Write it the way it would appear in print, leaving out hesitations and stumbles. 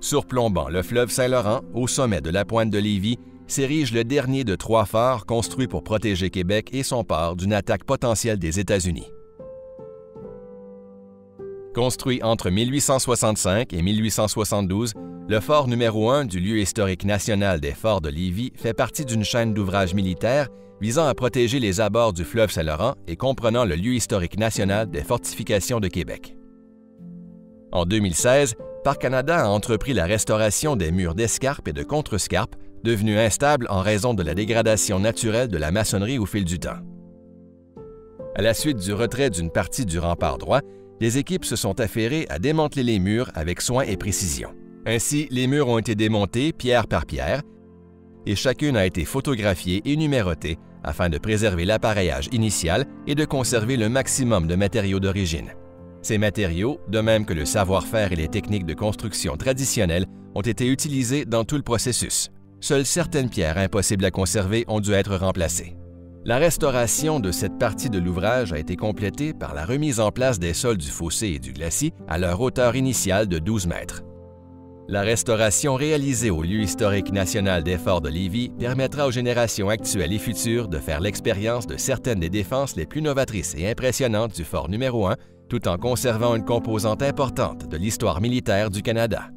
Surplombant le fleuve Saint-Laurent, au sommet de la pointe de Lévis, s'érige le dernier de 3 forts construits pour protéger Québec et son port d'une attaque potentielle des États-Unis. Construit entre 1865 et 1872, le fort numéro 1 du lieu historique national des forts de Lévis fait partie d'une chaîne d'ouvrages militaires visant à protéger les abords du fleuve Saint-Laurent et comprenant le lieu historique national des fortifications de Québec. En 2016, Parc Canada a entrepris la restauration des murs d'escarpe et de contrescarpe, devenus instables en raison de la dégradation naturelle de la maçonnerie au fil du temps. À la suite du retrait d'une partie du rempart droit, les équipes se sont affairées à démanteler les murs avec soin et précision. Ainsi, les murs ont été démontés pierre par pierre et chacune a été photographiée et numérotée afin de préserver l'appareillage initial et de conserver le maximum de matériaux d'origine. Ces matériaux, de même que le savoir-faire et les techniques de construction traditionnelles, ont été utilisés dans tout le processus. Seules certaines pierres impossibles à conserver ont dû être remplacées. La restauration de cette partie de l'ouvrage a été complétée par la remise en place des sols du fossé et du glacis à leur hauteur initiale de 12 mètres. La restauration réalisée au lieu historique national des forts de Lévis permettra aux générations actuelles et futures de faire l'expérience de certaines des défenses les plus novatrices et impressionnantes du fort numéro 1, tout en conservant une composante importante de l'histoire militaire du Canada.